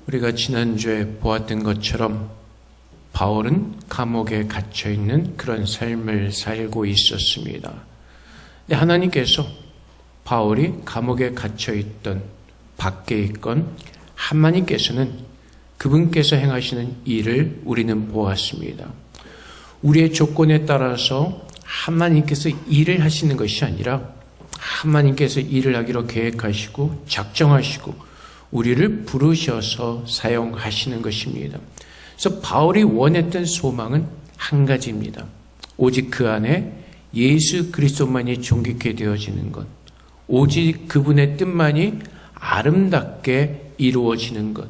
우리가 지난주에 보았던 것처럼 바울은 감옥에 갇혀있는 그런 삶을 살고 있었습니다. 근데 하나님께서 바울이 감옥에 갇혀있던 밖에 있건 하나님께서는 그분께서 행하시는 일을 우리는 보았습니다. 우리의 조건에 따라서 하나님께서 일을 하시는 것이 아니라 하나님께서 일을 하기로 계획하시고 작정하시고 우리를 부르셔서 사용하시는 것입니다. 그래서 바울이 원했던 소망은 한 가지입니다. 오직 그 안에 예수 그리스도만이 존귀케 되어지는 것, 오직 그분의 뜻만이 아름답게 이루어지는 것,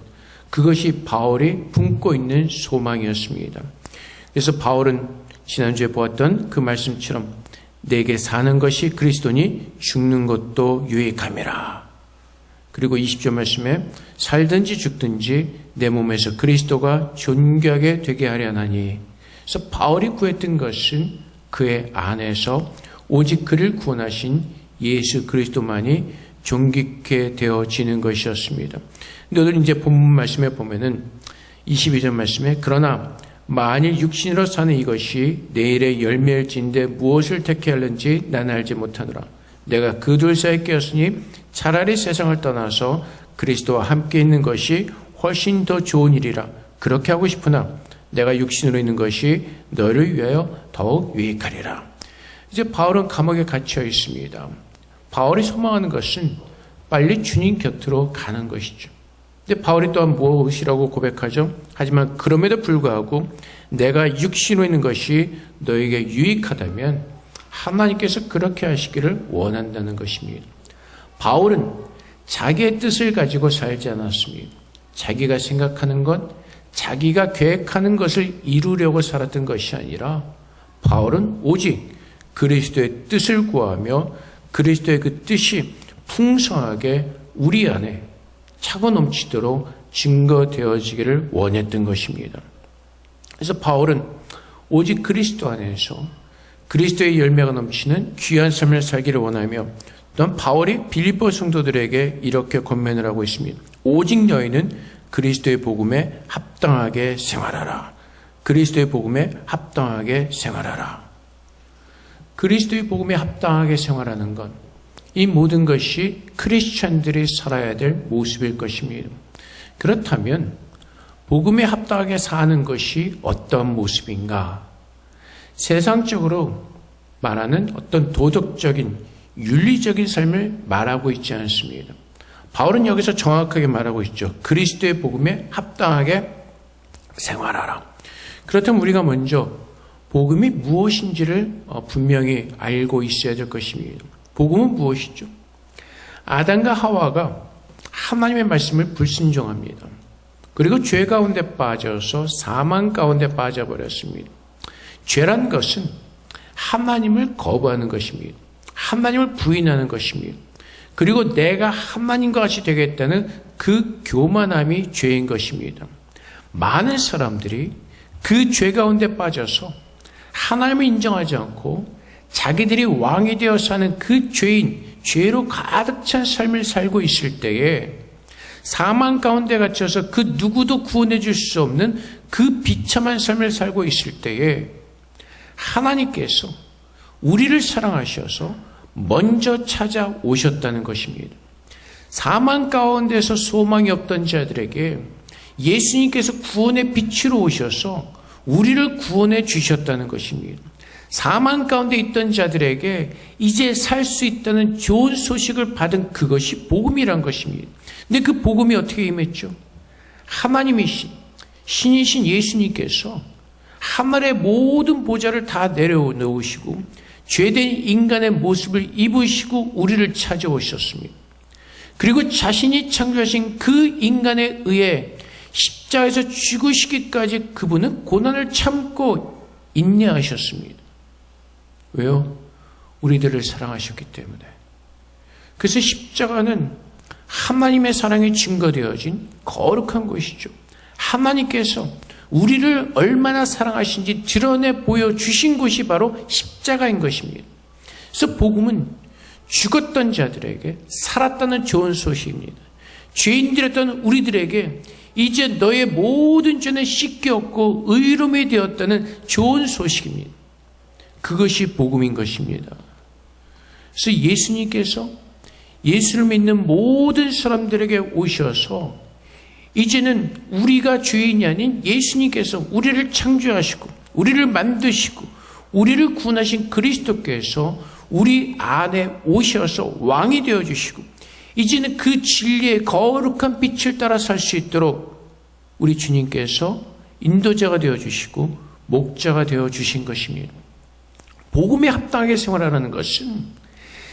그것이 바울이 품고 있는 소망이었습니다. 그래서 바울은 지난주에 보았던 그 말씀처럼 내게 사는 것이 그리스도니 죽는 것도 유익함이라. 그리고 20절 말씀에 살든지 죽든지 내 몸에서 그리스도가 존귀하게 되게 하려 하나니. 그래서 바울이 구했던 것은 그의 안에서 오직 그를 구원하신 예수 그리스도만이 존귀케 되어지는 것이었습니다. 근데 오늘 이제 본문 말씀에 보면은 22절 말씀에 그러나 만일 육신으로 사는 이것이 내일의 열매일진데 무엇을 택해 할는지 나는 알지 못하노라. 내가 그 둘 사이에 끼었으니 차라리 세상을 떠나서 그리스도와 함께 있는 것이 훨씬 더 좋은 일이라. 그렇게 하고 싶으나 내가 육신으로 있는 것이 너를 위하여 더욱 유익하리라. 이제 바울은 감옥에 갇혀 있습니다. 바울이 소망하는 것은 빨리 주님 곁으로 가는 것이죠. 근데 바울이 또한 무엇이라고 고백하죠? 하지만 그럼에도 불구하고 내가 육신으로 있는 것이 너에게 유익하다면 하나님께서 그렇게 하시기를 원한다는 것입니다. 바울은 자기의 뜻을 가지고 살지 않았습니다. 자기가 생각하는 것, 자기가 계획하는 것을 이루려고 살았던 것이 아니라 바울은 오직 그리스도의 뜻을 구하며 그리스도의 그 뜻이 풍성하게 우리 안에 차고 넘치도록 증거되어지기를 원했던 것입니다. 그래서 바울은 오직 그리스도 안에서 그리스도의 열매가 넘치는 귀한 삶을 살기를 원하며 또한 바울이 빌립보 성도들에게 이렇게 권면을 하고 있습니다. 오직 너희는 그리스도의 복음에 합당하게 생활하라. 그리스도의 복음에 합당하게 생활하라. 그리스도의 복음에 합당하게 생활하는 것, 이 모든 것이 크리스찬들이 살아야 될 모습일 것입니다. 그렇다면 복음에 합당하게 사는 것이 어떤 모습인가? 세상적으로 말하는 어떤 도덕적인 윤리적인 삶을 말하고 있지 않습니다. 바울은 여기서 정확하게 말하고 있죠. 그리스도의 복음에 합당하게 생활하라. 그렇다면 우리가 먼저 복음이 무엇인지를 분명히 알고 있어야 될 것입니다. 복음은 무엇이죠? 아담과 하와가 하나님의 말씀을 불순종합니다. 그리고 죄 가운데 빠져서 사망 가운데 빠져버렸습니다. 죄란 것은 하나님을 거부하는 것입니다. 하나님을 부인하는 것입니다. 그리고 내가 하나님과 같이 되겠다는 그 교만함이 죄인 것입니다. 많은 사람들이 그 죄 가운데 빠져서 하나님을 인정하지 않고 자기들이 왕이 되어 사는 그 죄로 가득 찬 삶을 살고 있을 때에 사망 가운데 갇혀서 그 누구도 구원해 줄 수 없는 그 비참한 삶을 살고 있을 때에 하나님께서 우리를 사랑하셔서 먼저 찾아오셨다는 것입니다. 사망 가운데서 소망이 없던 자들에게 예수님께서 구원의 빛으로 오셔서 우리를 구원해 주셨다는 것입니다. 사망 가운데 있던 자들에게 이제 살 수 있다는 좋은 소식을 받은 그것이 복음이란 것입니다. 근데 그 복음이 어떻게 임했죠? 하나님이신 신이신 예수님께서 하늘의 모든 보좌를 다 내려놓으시고 죄된 인간의 모습을 입으시고 우리를 찾아오셨습니다. 그리고 자신이 창조하신 그 인간에 의해 십자가에서 죽으시기까지 그분은 고난을 참고 인내하셨습니다. 왜요? 우리들을 사랑하셨기 때문에. 그래서 십자가는 하나님의 사랑이 증거되어진 거룩한 것이죠. 하나님께서 우리를 얼마나 사랑하신지 드러내 보여주신 곳이 바로 십자가인 것입니다. 그래서 복음은 죽었던 자들에게 살았다는 좋은 소식입니다. 죄인들이었던 우리들에게 이제 너의 모든 죄는 씻겼고 의로움이 되었다는 좋은 소식입니다. 그것이 복음인 것입니다. 그래서 예수님께서 예수를 믿는 모든 사람들에게 오셔서 이제는 우리가 주인이 아닌 예수님께서 우리를 창조하시고 우리를 만드시고 우리를 구원하신 그리스도께서 우리 안에 오셔서 왕이 되어주시고 이제는 그 진리의 거룩한 빛을 따라 살 수 있도록 우리 주님께서 인도자가 되어주시고 목자가 되어주신 것입니다. 복음에 합당하게 생활하는 것은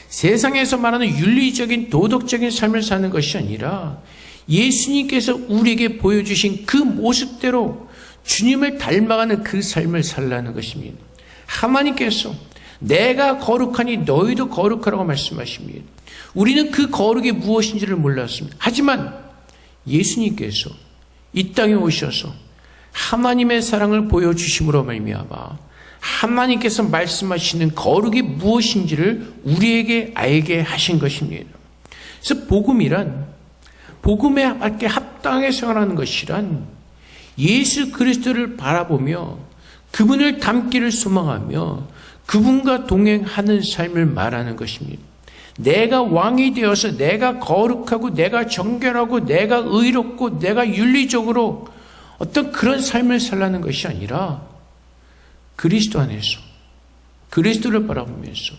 세상에서 말하는 윤리적인 도덕적인 삶을 사는 것이 아니라 예수님께서 우리에게 보여주신 그 모습대로 주님을 닮아가는 그 삶을 살라는 것입니다. 하나님께서 내가 거룩하니 너희도 거룩하라고 말씀하십니다. 우리는 그 거룩이 무엇인지를 몰랐습니다. 하지만 예수님께서 이 땅에 오셔서 하나님의 사랑을 보여주심으로 말미암아 하나님께서 말씀하시는 거룩이 무엇인지를 우리에게 알게 하신 것입니다. 그래서 복음에 맞게 합당하게 생활하는 것이란 예수 그리스도를 바라보며 그분을 닮기를 소망하며 그분과 동행하는 삶을 말하는 것입니다. 내가 왕이 되어서 내가 거룩하고 내가 정결하고 내가 의롭고 내가 윤리적으로 어떤 그런 삶을 살라는 것이 아니라 그리스도 안에서 그리스도를 바라보면서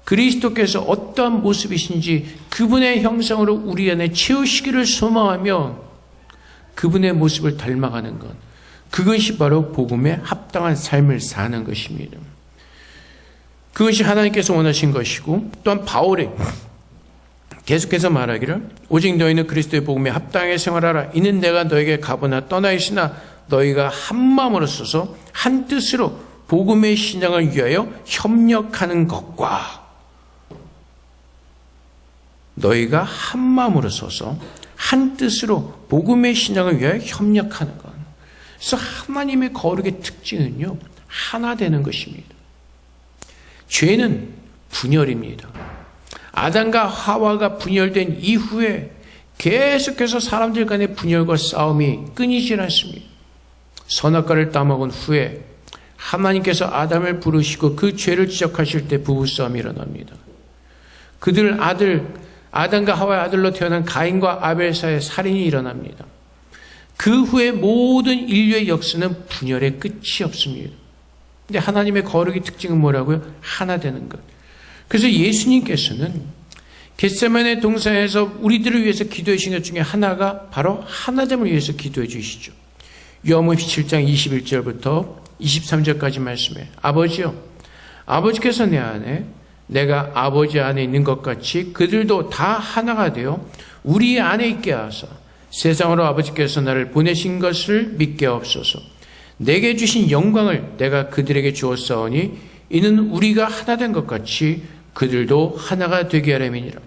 그리스도께서 어떠한 모습이신지 그분의 형상으로 우리 안에 채우시기를 소망하며 그분의 모습을 닮아가는 것, 그것이 바로 복음에 합당한 삶을 사는 것입니다. 그것이 하나님께서 원하신 것이고 또한 바울이 계속해서 말하기를 오직 너희는 그리스도의 복음에 합당하게 생활하라. 이는 내가 너에게 가보나 떠나 있으나 너희가 한 마음으로 서서 한 뜻으로 복음의 신앙을 위하여 협력하는 것과 너희가 한 마음으로 서서 한 뜻으로 복음의 신앙을 위하여 협력하는 것. 그래서 하나님의 거룩의 특징은요, 하나 되는 것입니다. 죄는 분열입니다. 아담과 하와가 분열된 이후에 계속해서 사람들 간의 분열과 싸움이 끊이질 않습니다. 선악과를 따먹은 후에 하나님께서 아담을 부르시고 그 죄를 지적하실 때 부부싸움이 일어납니다. 그들 아담과 하와의 아들로 태어난 가인과 아벨 사이에 살인이 일어납니다. 그 후에 모든 인류의 역사는 분열의 끝이 없습니다. 근데 하나님의 거룩의 특징은 뭐라고요? 하나 되는 것. 그래서 예수님께서는 겟세마네 동산에서 우리들을 위해서 기도해 주신 것 중에 하나가 바로 하나됨을 위해서 기도해 주시죠. 요한복음 17장 21절부터 23절까지 말씀해 아버지요, 아버지께서 내 안에 내가 아버지 안에 있는 것 같이 그들도 다 하나가 되어 우리 안에 있게 하사 세상으로 아버지께서 나를 보내신 것을 믿게 하옵소서. 내게 주신 영광을 내가 그들에게 주었사오니 이는 우리가 하나 된 것 같이 그들도 하나가 되게 하려니라.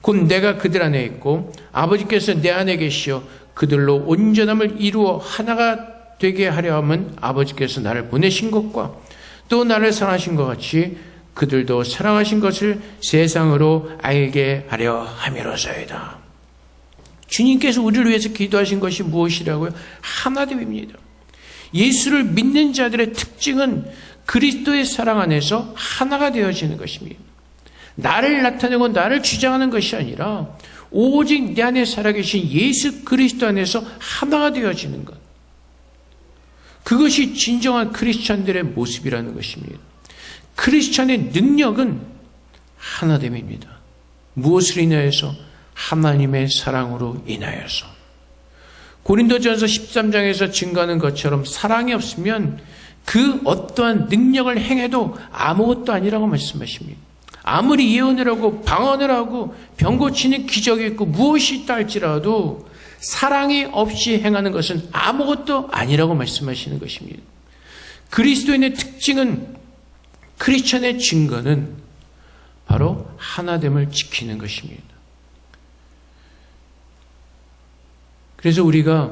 곧 내가 그들 안에 있고 아버지께서 내 안에 계시어 그들로 온전함을 이루어 하나가 되게 하려 함은 아버지께서 나를 보내신 것과 또 나를 사랑하신 것 같이 그들도 사랑하신 것을 세상으로 알게 하려 함이로소이다. 주님께서 우리를 위해서 기도하신 것이 무엇이라고요? 하나됨입니다. 예수를 믿는 자들의 특징은 그리스도의 사랑 안에서 하나가 되어지는 것입니다. 나를 나타내고 나를 주장하는 것이 아니라 오직 내 안에 살아계신 예수 그리스도 안에서 하나가 되어지는 것. 그것이 진정한 크리스찬들의 모습이라는 것입니다. 크리스찬의 능력은 하나됨입니다. 무엇을 인하여서? 하나님의 사랑으로 인하여서. 고린도전서 13장에서 증거하는 것처럼 사랑이 없으면 그 어떠한 능력을 행해도 아무것도 아니라고 말씀하십니다. 아무리 예언을 하고 방언을 하고 병 고치는 기적이 있고 무엇이 있다 할지라도 사랑이 없이 행하는 것은 아무것도 아니라고 말씀하시는 것입니다. 그리스도인의 특징은, 크리스천의 증거는 바로 하나됨을 지키는 것입니다. 그래서 우리가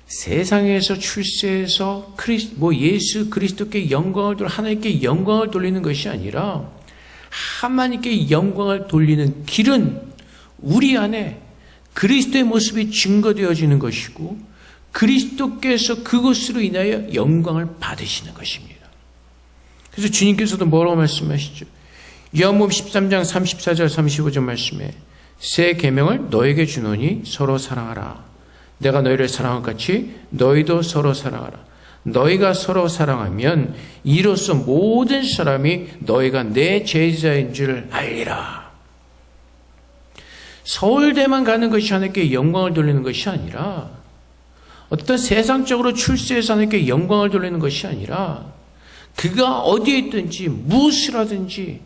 세상에서 출세해서 예수 그리스도께 영광을 돌려 하나님께 영광을 돌리는 것이 아니라 하나님께 영광을 돌리는 길은 우리 안에 그리스도의 모습이 증거되어지는 것이고 그리스도께서 그것으로 인하여 영광을 받으시는 것입니다. 그래서 주님께서도 뭐라고 말씀하시죠? 요한복음 13장 34절 35절 말씀에 새 계명을 너에게 주노니 서로 사랑하라. 내가 너희를 사랑한 것 같이 너희도 서로 사랑하라. 너희가 서로 사랑하면 이로써 모든 사람이 너희가 내 제자인 줄 알리라. 서울대만 가는 것이 하나님께 영광을 돌리는 것이 아니라, 어떤 세상적으로 출세해서 하나님께 영광을 돌리는 것이 아니라, 그가 어디에 있든지 무엇을 하든지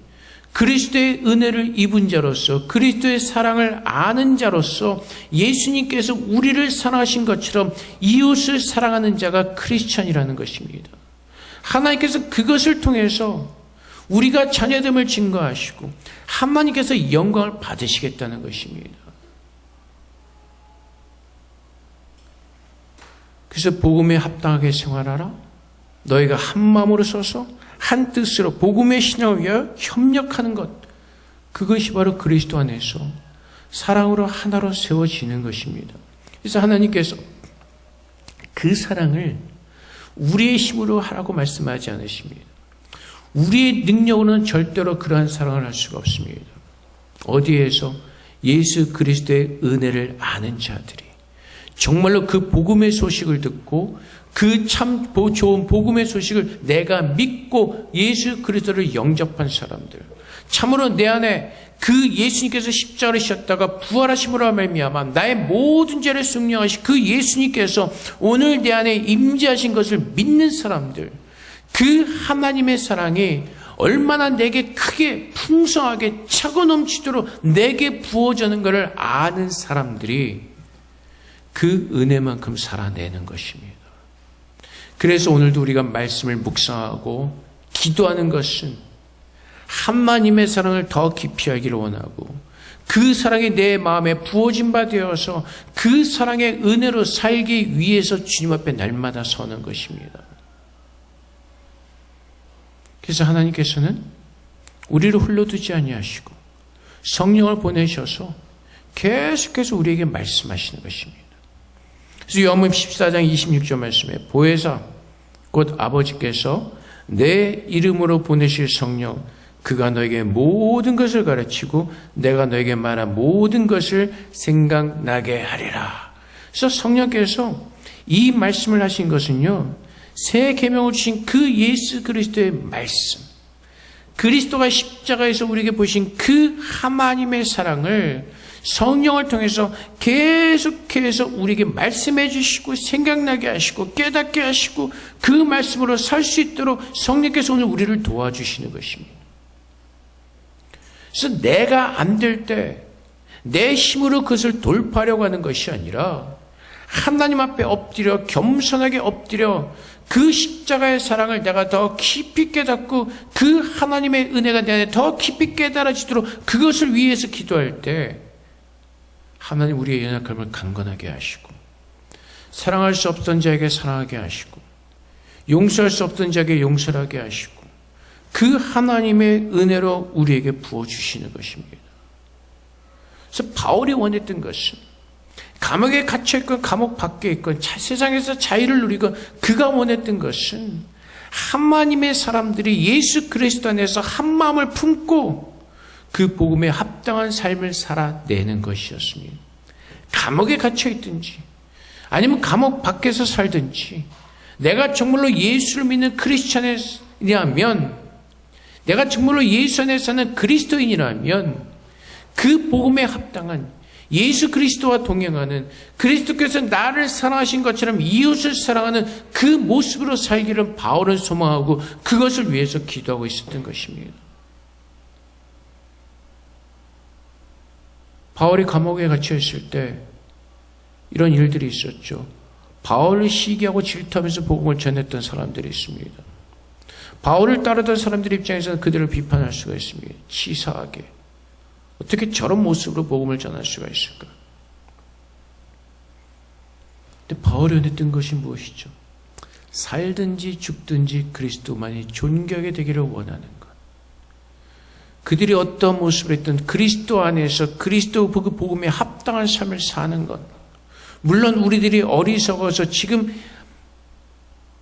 그리스도의 은혜를 입은 자로서, 그리스도의 사랑을 아는 자로서 예수님께서 우리를 사랑하신 것처럼 이웃을 사랑하는 자가 크리스찬이라는 것입니다. 하나님께서 그것을 통해서 우리가 자녀됨을 증거하시고 하나님께서 영광을 받으시겠다는 것입니다. 그래서 복음에 합당하게 생활하라. 너희가 한 마음으로 서서 한 뜻으로 복음의 신앙을 위하여 협력하는 것, 그것이 바로 그리스도 안에서 사랑으로 하나로 세워지는 것입니다. 그래서 하나님께서 그 사랑을 우리의 힘으로 하라고 말씀하지 않으십니다. 우리의 능력으로는 절대로 그러한 사랑을 할 수가 없습니다. 어디에서? 예수 그리스도의 은혜를 아는 자들이, 정말로 그 복음의 소식을 듣고 그 참 좋은 복음의 소식을 내가 믿고 예수 그리스도를 영접한 사람들, 참으로 내 안에 그 예수님께서 십자가를 지셨다가 부활하심으로 말미암아 나의 모든 죄를 승리하신 그 예수님께서 오늘 내 안에 임재하신 것을 믿는 사람들, 그 하나님의 사랑이 얼마나 내게 크게 풍성하게 차고 넘치도록 내게 부어지는 것을 아는 사람들이 그 은혜만큼 살아내는 것입니다. 그래서 오늘도 우리가 말씀을 묵상하고 기도하는 것은 하나님의 사랑을 더 깊이 알기를 원하고, 그 사랑이 내 마음에 부어진 바 되어서 그 사랑의 은혜로 살기 위해서 주님 앞에 날마다 서는 것입니다. 그래서 하나님께서는 우리를 홀로두지 아니하시고 성령을 보내셔서 계속해서 우리에게 말씀하시는 것입니다. 그래서 요한복음 14장 26절 말씀에 보혜사 곧 아버지께서 내 이름으로 보내실 성령, 그가 너에게 모든 것을 가르치고 내가 너에게 말한 모든 것을 생각나게 하리라. 그래서 성령께서 이 말씀을 하신 것은요, 새 계명을 주신 그 예수 그리스도의 말씀, 그리스도가 십자가에서 우리에게 보신 그 하나님의 사랑을 성령을 통해서 계속해서 우리에게 말씀해 주시고 생각나게 하시고 깨닫게 하시고 그 말씀으로 살 수 있도록 성령께서 오늘 우리를 도와주시는 것입니다. 그래서 내가 안 될 때 내 힘으로 그것을 돌파하려고 하는 것이 아니라 하나님 앞에 엎드려 겸손하게 엎드려 그 십자가의 사랑을 내가 더 깊이 깨닫고 그 하나님의 은혜가 내 안에 더 깊이 깨달아지도록 그것을 위해서 기도할 때 하나님 우리의 연약함을 강건하게 하시고, 사랑할 수 없던 자에게 사랑하게 하시고, 용서할 수 없던 자에게 용서하게 하시고, 그 하나님의 은혜로 우리에게 부어주시는 것입니다. 그래서 바울이 원했던 것은 감옥에 갇혀있건 감옥 밖에 있건 세상에서 자유를 누리건 그가 원했던 것은 하나님의 사람들이 예수 그리스도 안에서 한 마음을 품고 그 복음에 합당한 삶을 살아내는 것이었습니다. 감옥에 갇혀있든지 아니면 감옥 밖에서 살든지, 내가 정말로 예수를 믿는 크리스찬이라면, 내가 정말로 예수 안에 사는 그리스도인이라면 그 복음에 합당한 예수 그리스도와 동행하는, 그리스도께서 나를 사랑하신 것처럼 이웃을 사랑하는 그 모습으로 살기를 바울은 소망하고 그것을 위해서 기도하고 있었던 것입니다. 바울이 감옥에 갇혀 있을 때 이런 일들이 있었죠. 바울을 시기하고 질투하면서 복음을 전했던 사람들이 있습니다. 바울을 따르던 사람들 입장에서는 그들을 비판할 수가 있습니다. 치사하게. 어떻게 저런 모습으로 복음을 전할 수가 있을까? 근데 바울이 원했던 것이 무엇이죠? 살든지 죽든지 그리스도만이 존귀하게 되기를 원하는 것. 그들이 어떤 모습을 했든 그리스도 안에서 그리스도 그 복음에 합당한 삶을 사는 것, 물론 우리들이 어리석어서 지금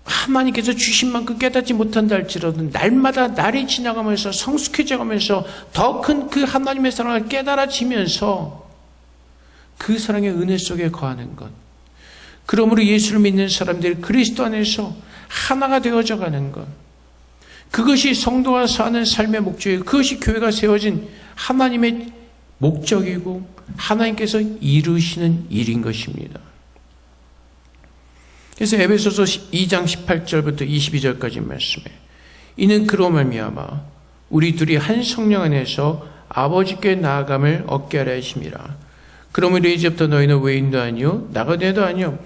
하나님께서 주신 만큼 깨닫지 못한다 할지라도 날마다 날이 지나가면서 성숙해져가면서 더 큰 그 하나님의 사랑을 깨달아지면서 그 사랑의 은혜 속에 거하는 것, 그러므로 예수를 믿는 사람들이 그리스도 안에서 하나가 되어져 가는 것, 그것이 성도가 사는 삶의 목적이고 그것이 교회가 세워진 하나님의 목적이고 하나님께서 이루시는 일인 것입니다. 그래서 에베소서 2장 18절부터 22절까지 말씀에 이는 그로 말미암아 우리 둘이 한 성령 안에서 아버지께 나아감을 얻게 하려 하심이라. 그러므로 이제부터 너희는 외인도 아니요 나그네도 아니요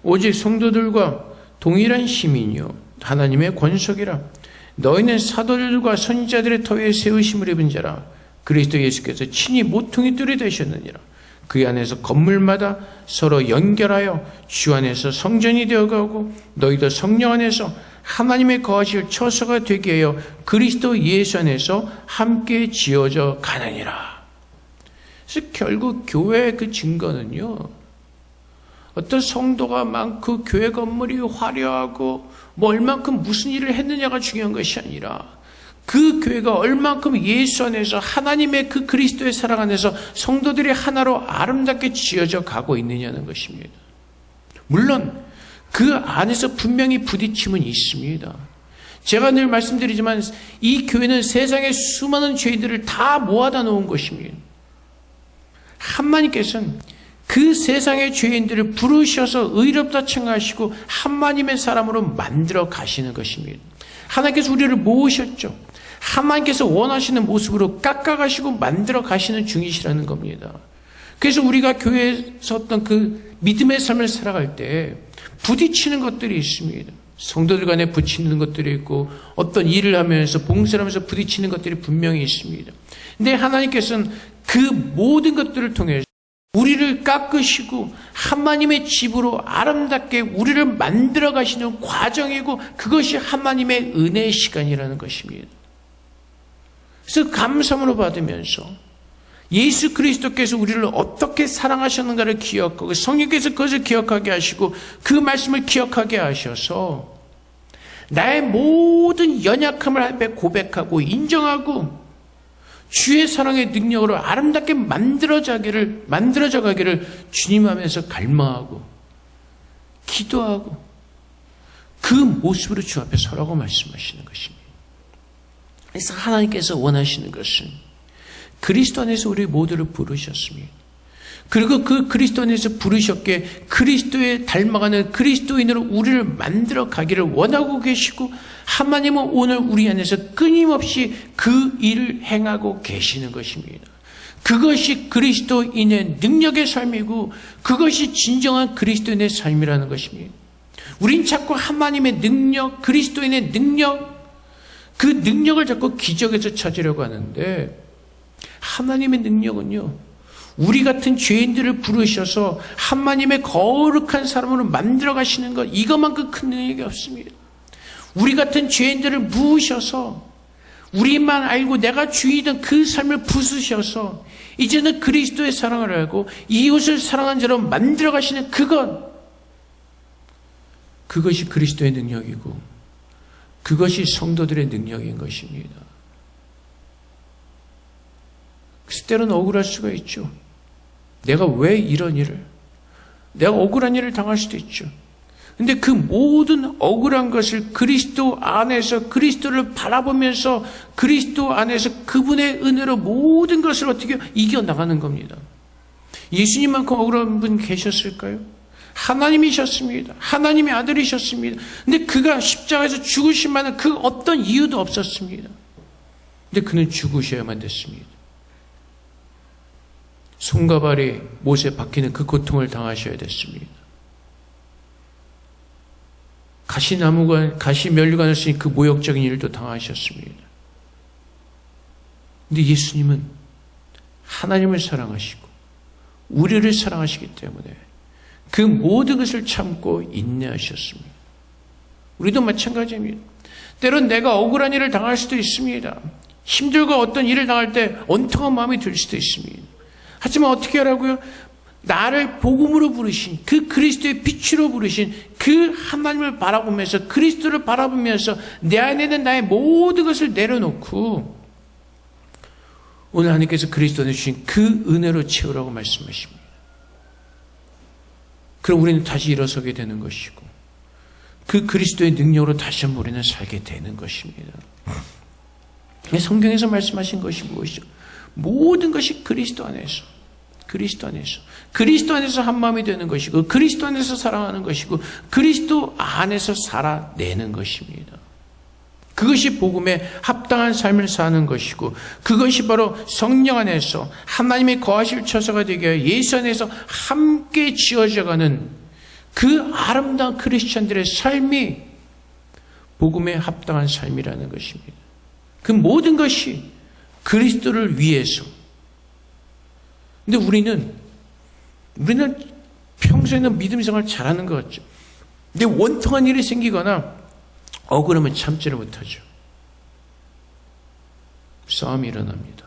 오직 성도들과 동일한 시민이요 하나님의 권속이라. 너희는 사도들과 선지자들의 터에 세우심을 입은 자라. 그리스도 예수께서 친히 모퉁이 뜰이 되셨느니라. 그 안에서 건물마다 서로 연결하여 주 안에서 성전이 되어가고 너희도 성령 안에서 하나님의 거하실 처소가 되게 하여 그리스도 예수 안에서 함께 지어져 가느니라. 그래서 결국 교회의 그 증거는요, 어떤 성도가 많고 교회 건물이 화려하고 뭐 얼만큼 무슨 일을 했느냐가 중요한 것이 아니라 그 교회가 얼만큼 예수 안에서 하나님의 그 그리스도의 사랑 안에서 성도들이 하나로 아름답게 지어져 가고 있느냐는 것입니다. 물론 그 안에서 분명히 부딪힘은 있습니다. 제가 늘 말씀드리지만 이 교회는 세상의 수많은 죄인들을 다 모아다 놓은 것입니다. 하나님께서는 그 세상의 죄인들을 부르셔서 의롭다稱하시고 하나님의 사람으로 만들어 가시는 것입니다. 하나님께서 우리를 모으셨죠. 하나님께서 원하시는 모습으로 깎아가시고 만들어 가시는 중이시라는 겁니다. 그래서 우리가 교회에서 어떤 그 믿음의 삶을 살아갈 때 부딪히는 것들이 있습니다. 성도들 간에 부딪히는 것들이 있고 어떤 일을 하면서 봉사를 하면서 부딪히는 것들이 분명히 있습니다. 근데 하나님께서는 그 모든 것들을 통해서 우리를 깎으시고 하나님의 집으로 아름답게 우리를 만들어 가시는 과정이고 그것이 하나님의 은혜의 시간이라는 것입니다. 그래서 감사함으로 받으면서 예수 그리스도께서 우리를 어떻게 사랑하셨는가를 기억하고 성령께서 그것을 기억하게 하시고 그 말씀을 기억하게 하셔서 나의 모든 연약함을 앞에 고백하고 인정하고 주의 사랑의 능력으로 아름답게 만들어져 가기를 주님 하면서 갈망하고 기도하고 그 모습으로 주 앞에 서라고 말씀하시는 것입니다. 그래서 하나님께서 원하시는 것은 그리스도 안에서 우리 모두를 부르셨습니다. 그리고 그 그리스도 안에서 부르셨기에 그리스도에 닮아가는 그리스도인으로 우리를 만들어 가기를 원하고 계시고 하나님은 오늘 우리 안에서 끊임없이 그 일을 행하고 계시는 것입니다. 그것이 그리스도인의 능력의 삶이고 그것이 진정한 그리스도인의 삶이라는 것입니다. 우린 자꾸 하나님의 능력, 그리스도인의 능력, 그 능력을 자꾸 기적에서 찾으려고 하는데 하나님의 능력은요, 우리 같은 죄인들을 부르셔서 하나님의 거룩한 사람으로 만들어 가시는 것, 이것만큼 큰 능력이 없습니다. 우리 같은 죄인들을 부으셔서 우리만 알고 내가 주이던 그 삶을 부수셔서 이제는 그리스도의 사랑을 알고 이웃을 사랑한 자로 만들어 가시는 그것이 그리스도의 능력이고 그것이 성도들의 능력인 것입니다. 그래서 때로는 억울할 수가 있죠. 내가 왜 이런 일을, 내가 억울한 일을 당할 수도 있죠. 근데 그 모든 억울한 것을 그리스도 안에서 그리스도를 바라보면서 그리스도 안에서 그분의 은혜로 모든 것을 어떻게 이겨나가는 겁니다. 예수님만큼 억울한 분 계셨을까요? 하나님이셨습니다. 하나님의 아들이셨습니다. 근데 그가 십자가에서 죽으신 만한 그 어떤 이유도 없었습니다. 근데 그는 죽으셔야만 됐습니다. 손과 발이 못에 박히는 그 고통을 당하셔야 됐습니다. 가시면류관을 쓰니 그 모욕적인 일도 당하셨습니다. 근데 예수님은 하나님을 사랑하시고 우리를 사랑하시기 때문에 그 모든 것을 참고 인내하셨습니다. 우리도 마찬가지입니다. 때론 내가 억울한 일을 당할 수도 있습니다. 힘들고 어떤 일을 당할 때 온통한 마음이 들 수도 있습니다. 하지만 어떻게 하라고요? 나를 복음으로 부르신 그 그리스도의 빛으로 부르신 그 하나님을 바라보면서 그리스도를 바라보면서 내 안에 있는 나의 모든 것을 내려놓고 오늘 하나님께서 그리스도에 주신 그 은혜로 채우라고 말씀하십니다. 그럼 우리는 다시 일어서게 되는 것이고 그 그리스도의 능력으로 다시 한번 우리는 살게 되는 것입니다. 성경에서 말씀하신 것이 무엇이죠? 모든 것이 그리스도 안에서 한 마음이 되는 것이고 그리스도 안에서 사랑하는 것이고 그리스도 안에서 살아내는 것입니다. 그것이 복음에 합당한 삶을 사는 것이고 그것이 바로 성령 안에서 하나님의 거하실 처소가 되게 하여 예수 안에서 함께 지어져가는 그 아름다운 크리스천들의 삶이 복음에 합당한 삶이라는 것입니다. 그 모든 것이 그리스도를 위해서. 근데 우리는 평소에는 믿음 생활 잘하는 것 같죠. 근데 원통한 일이 생기거나 억울하면 참지를 못하죠. 싸움이 일어납니다.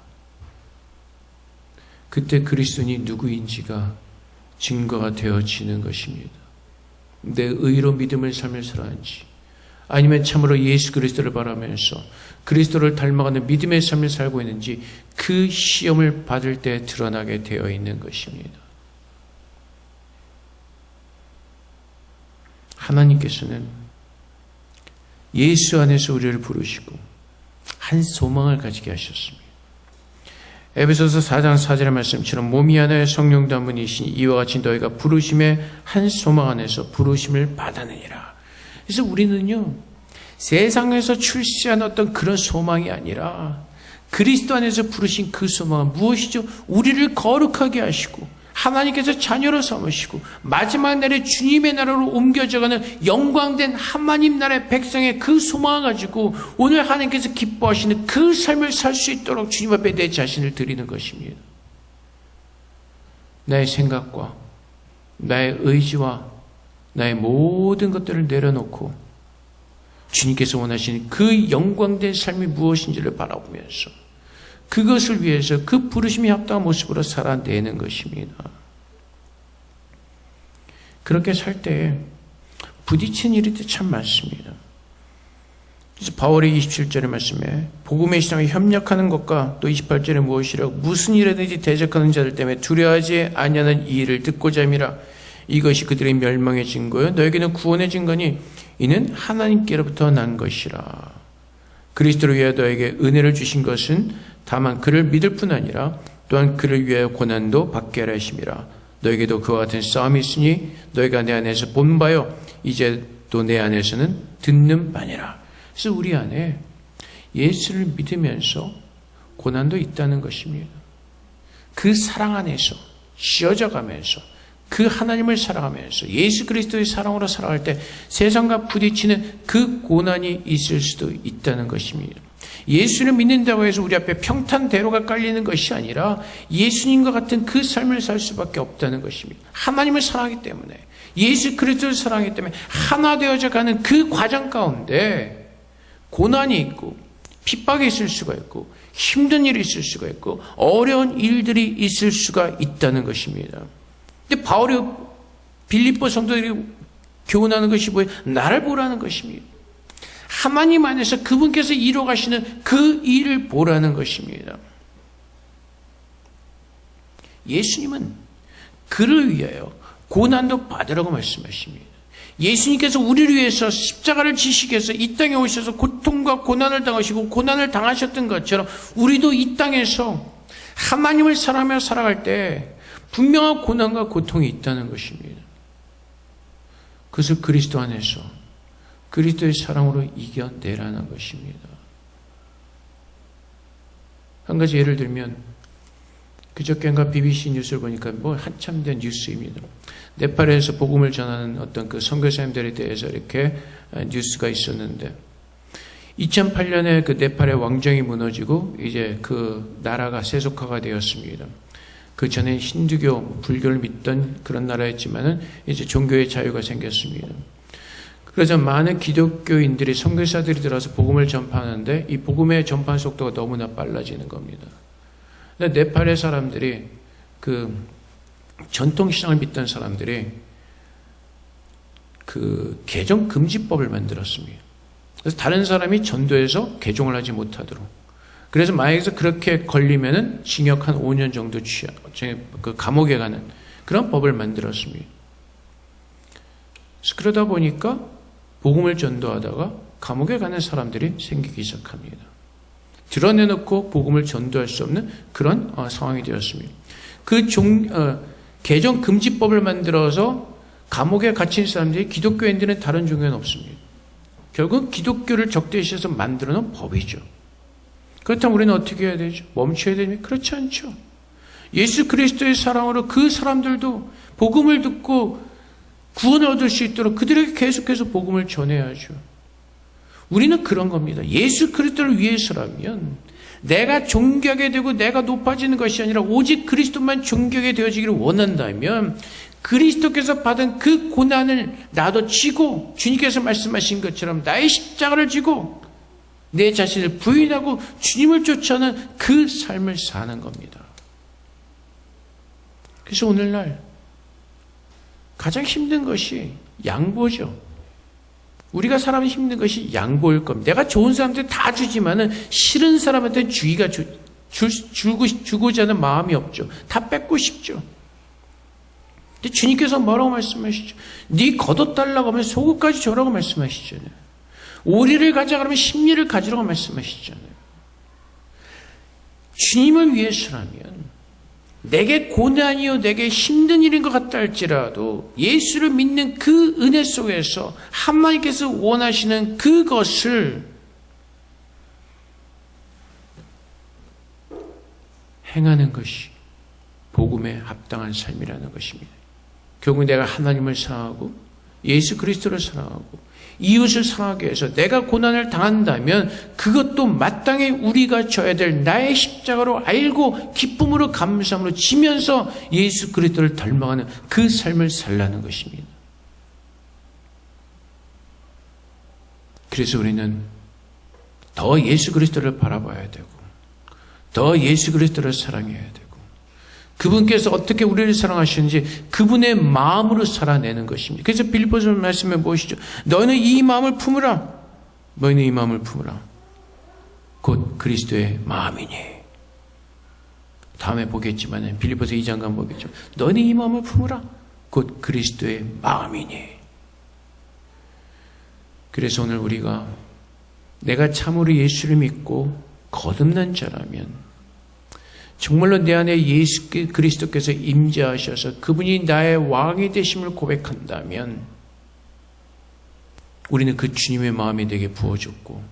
그때 그리스도인이 누구인지가 증거가 되어지는 것입니다. 내 의로 믿음을 삶을 살아는지 아니면 참으로 예수 그리스도를 바라면서 그리스도를 닮아가는 믿음의 삶을 살고 있는지 그 시험을 받을 때 드러나게 되어 있는 것입니다. 하나님께서는 예수 안에서 우리를 부르시고 한 소망을 가지게 하셨습니다. 에베소서 4장 4절의 말씀처럼 몸이 하나의 성령도 한 분이시니 이와 같이 너희가 부르심의 한 소망 안에서 부르심을 받아내니라. 그래서 우리는요 세상에서 출시한 어떤 그런 소망이 아니라 그리스도 안에서 부르신 그 소망은 무엇이죠? 우리를 거룩하게 하시고 하나님께서 자녀로 삼으시고 마지막 날에 주님의 나라로 옮겨져가는 영광된 하나님 나라의 백성의 그 소망을 가지고 오늘 하나님께서 기뻐하시는 그 삶을 살 수 있도록 주님 앞에 내 자신을 드리는 것입니다. 나의 생각과 나의 의지와 나의 모든 것들을 내려놓고 주님께서 원하시는 그 영광된 삶이 무엇인지를 바라보면서 그것을 위해서 그 부르심이 합당한 모습으로 살아내는 것입니다. 그렇게 살 때 부딪히는 일이 참 많습니다. 그래서 바울이 27절의 말씀에 복음의 신앙에 협력하는 것과 또 28절에 무엇이라고 무슨 일이든지 대적하는 자들 때문에 두려워하지 아니하는 이 일을 듣고자 함이라. 이것이 그들의 멸망의 증거요 너에게는 구원의 증거니 이는 하나님께로부터 난 것이라. 그리스도를 위하여 너에게 은혜를 주신 것은 다만 그를 믿을 뿐 아니라 또한 그를 위하여 고난도 받게 하려 하심이라. 너에게도 그와 같은 싸움이 있으니 너희가 내 안에서 본 바요 이제 또 내 안에서는 듣는 바니라. 그래서 우리 안에 예수를 믿으면서 고난도 있다는 것입니다. 그 사랑 안에서 씌어져 가면서 그 하나님을 사랑하면서 예수 그리스도의 사랑으로 살아갈 때 세상과 부딪히는 그 고난이 있을 수도 있다는 것입니다. 예수를 믿는다고 해서 우리 앞에 평탄대로가 깔리는 것이 아니라 예수님과 같은 그 삶을 살 수밖에 없다는 것입니다. 하나님을 사랑하기 때문에 예수 그리스도를 사랑하기 때문에 하나 되어져 가는 그 과정 가운데 고난이 있고 핍박이 있을 수가 있고 힘든 일이 있을 수가 있고 어려운 일들이 있을 수가 있다는 것입니다. 근데 바울이 빌립보 성도들이 교훈하는 것이 뭐예요? 나를 보라는 것입니다. 하나님 안에서 그분께서 이루어가시는 그 일을 보라는 것입니다. 예수님은 그를 위하여 고난도 받으라고 말씀하십니다. 예수님께서 우리를 위해서 십자가를 지시기 위해서 이 땅에 오셔서 고통과 고난을 당하시고 고난을 당하셨던 것처럼 우리도 이 땅에서 하나님을 사랑하며 살아갈 때 분명한 고난과 고통이 있다는 것입니다. 그것을 그리스도 안에서 그리스도의 사랑으로 이겨내라는 것입니다. 한 가지 예를 들면 그저께인가 BBC 뉴스를 보니까 한참 된 뉴스입니다. 네팔에서 복음을 전하는 어떤 그 선교사님들에 대해서 이렇게 뉴스가 있었는데 2008년에 그 네팔의 왕정이 무너지고 이제 그 나라가 세속화가 되었습니다. 그 전에 힌두교, 불교를 믿던 그런 나라였지만은 이제 종교의 자유가 생겼습니다. 그래서 많은 기독교인들이 선교사들이 들어서 복음을 전파하는데 이 복음의 전파 속도가 너무나 빨라지는 겁니다. 네팔의 사람들이 그 전통신앙을 믿던 사람들이 그 개종 금지법을 만들었습니다. 그래서 다른 사람이 전도해서 개종을 하지 못하도록. 그래서 만약에 그렇게 걸리면은 징역 한 5년 정도 그 감옥에 가는 그런 법을 만들었습니다. 그래서 그러다 보니까 복음을 전도하다가 감옥에 가는 사람들이 생기기 시작합니다. 드러내놓고 복음을 전도할 수 없는 그런 상황이 되었습니다. 개종 금지법을 만들어서 감옥에 갇힌 사람들이 기독교인들은 다른 종교는 없습니다. 결국 기독교를 적대시해서 만들어 놓은 법이죠. 그렇다면 우리는 어떻게 해야 되죠? 멈춰야 됩니까? 그렇지 않죠. 예수 그리스도의 사랑으로 그 사람들도 복음을 듣고 구원을 얻을 수 있도록 그들에게 계속해서 복음을 전해야죠. 우리는 그런 겁니다. 예수 그리스도를 위해서라면 내가 존귀하게 되고 내가 높아지는 것이 아니라 오직 그리스도만 존귀하게 되어지기를 원한다면 그리스도께서 받은 그 고난을 나도 지고 주님께서 말씀하신 것처럼 나의 십자가를 지고 내 자신을 부인하고 주님을 쫓아는 그 삶을 사는 겁니다. 그래서 오늘날 가장 힘든 것이 양보죠. 우리가 사람이 힘든 것이 양보일 겁니다. 내가 좋은 사람한테 다 주지만은 싫은 사람한테 주고자 하는 마음이 없죠. 다 뺏고 싶죠. 근데 주님께서 뭐라고 말씀하시죠? 네 겉옷달라고 하면 속옷까지 줘라고 말씀하시잖아요. 오리를 가자 그러면 십리를 가지라고 말씀하시잖아요. 주님을 위해서라면 내게 고난이요 내게 힘든 일인 것 같다 할지라도 예수를 믿는 그 은혜 속에서 하나님께서 원하시는 그것을 행하는 것이 복음에 합당한 삶이라는 것입니다. 결국 내가 하나님을 사랑하고 예수 그리스도를 사랑하고 이웃을 사랑하기 위해서 내가 고난을 당한다면 그것도 마땅히 우리가 져야 될 나의 십자가로 알고 기쁨으로 감사함으로 지면서 예수 그리스도를 닮아가는 그 삶을 살라는 것입니다. 그래서 우리는 더 예수 그리스도를 바라봐야 되고 더 예수 그리스도를 사랑해야 되고 그분께서 어떻게 우리를 사랑하시는지 그분의 마음으로 살아내는 것입니다. 그래서 빌립보서 말씀에 무엇이죠? 너희는 이 마음을 품으라. 너희는 이 마음을 품으라. 곧 그리스도의 마음이니. 다음에 보겠지만 빌립보서 2장 가면 보겠죠. 너희는 이 마음을 품으라. 곧 그리스도의 마음이니. 그래서 오늘 우리가 내가 참으로 예수를 믿고 거듭난 자라면 정말로 내 안에 예수 그리스도께서 임재하셔서 그분이 나의 왕이 되심을 고백한다면 우리는 그 주님의 마음이 내게 부어졌고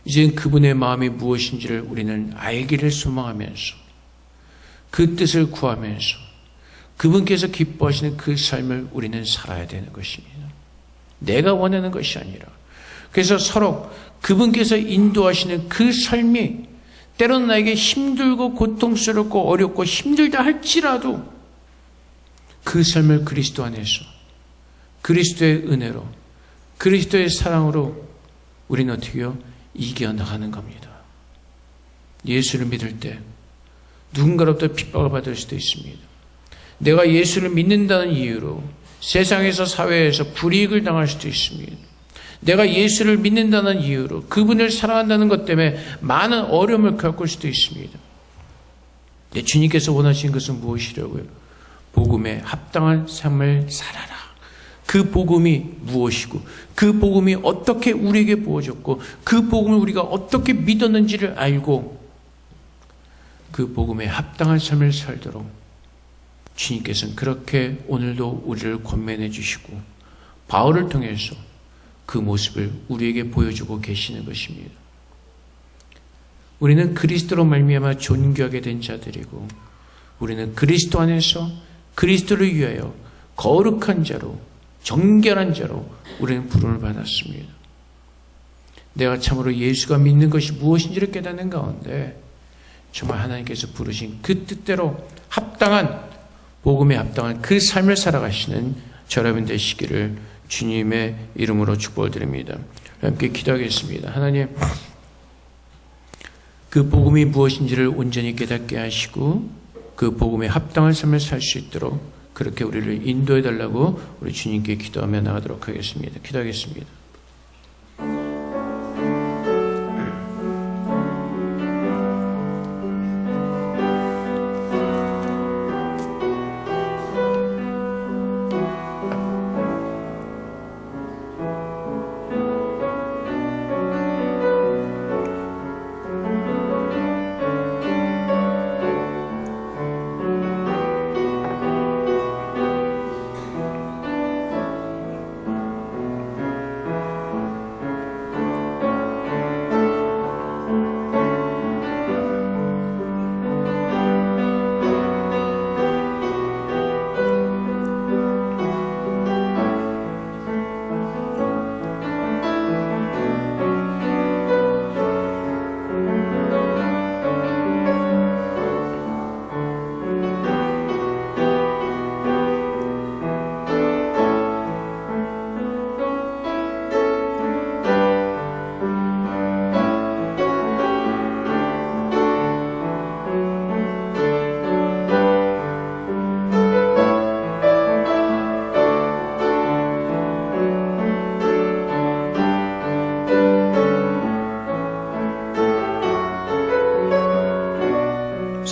이제는 그분의 마음이 무엇인지를 우리는 알기를 소망하면서 그 뜻을 구하면서 그분께서 기뻐하시는 그 삶을 우리는 살아야 되는 것입니다. 내가 원하는 것이 아니라 그래서 서로 그분께서 인도하시는 그 삶이 때로는 나에게 힘들고 고통스럽고 어렵고 힘들다 할지라도 그 삶을 그리스도 안에서 그리스도의 은혜로 그리스도의 사랑으로 우리는 어떻게 해요? 이겨나가는 겁니다. 예수를 믿을 때 누군가로부터 핍박을 받을 수도 있습니다. 내가 예수를 믿는다는 이유로 세상에서 사회에서 불이익을 당할 수도 있습니다. 내가 예수를 믿는다는 이유로 그분을 사랑한다는 것 때문에 많은 어려움을 겪을 수도 있습니다. 근데 주님께서 원하시는 것은 무엇이라고요? 복음에 합당한 삶을 살아라. 그 복음이 무엇이고 그 복음이 어떻게 우리에게 부어졌고 그 복음을 우리가 어떻게 믿었는지를 알고 그 복음에 합당한 삶을 살도록 주님께서는 그렇게 오늘도 우리를 권면해 주시고 바울을 통해서 그 모습을 우리에게 보여주고 계시는 것입니다. 우리는 그리스도로 말미암아 존귀하게 된 자들이고 우리는 그리스도 안에서 그리스도를 위하여 거룩한 자로 정결한 자로 우리는 부름을 받았습니다. 내가 참으로 예수가 믿는 것이 무엇인지를 깨닫는 가운데 정말 하나님께서 부르신 그 뜻대로 합당한 복음에 합당한 그 삶을 살아가시는 여러분 되시기를 주님의 이름으로 축복을 드립니다. 함께 기도하겠습니다. 하나님, 그 복음이 무엇인지를 온전히 깨닫게 하시고 그 복음에 합당한 삶을 살 수 있도록 그렇게 우리를 인도해 달라고 우리 주님께 기도하며 나가도록 하겠습니다. 기도하겠습니다.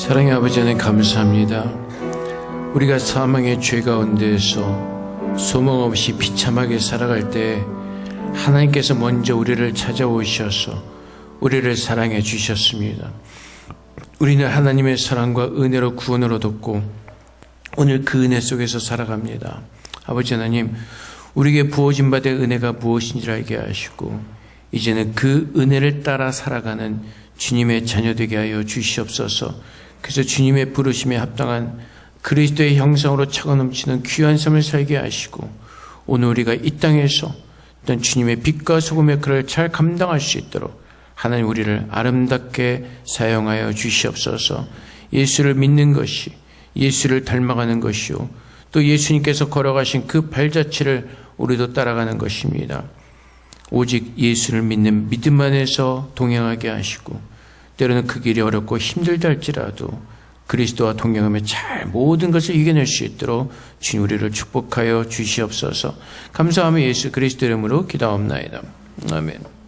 사랑의 아버지 하나님 감사합니다. 우리가 사망의 죄 가운데에서 소망 없이 비참하게 살아갈 때 하나님께서 먼저 우리를 찾아오셔서 우리를 사랑해 주셨습니다. 우리는 하나님의 사랑과 은혜로 구원을 얻었고 오늘 그 은혜 속에서 살아갑니다. 아버지 하나님, 우리에게 부어진 바 된 은혜가 무엇인지 알게 하시고 이제는 그 은혜를 따라 살아가는 주님의 자녀 되게 하여 주시옵소서. 그래서 주님의 부르심에 합당한 그리스도의 형상으로 차고 넘치는 귀한 삶을 살게 하시고 오늘 우리가 이 땅에서 어떤 주님의 빛과 소금의 그를 잘 감당할 수 있도록 하나님 우리를 아름답게 사용하여 주시옵소서. 예수를 믿는 것이 예수를 닮아가는 것이요 또 예수님께서 걸어가신 그 발자취를 우리도 따라가는 것입니다. 오직 예수를 믿는 믿음 안에서 동행하게 하시고 때로는 그 길이 어렵고 힘들다 할지라도 그리스도와 동행하며 잘 모든 것을 이겨낼 수 있도록 주님 우리를 축복하여 주시옵소서. 감사하며 예수 그리스도 이름으로 기도하옵나이다. 아멘.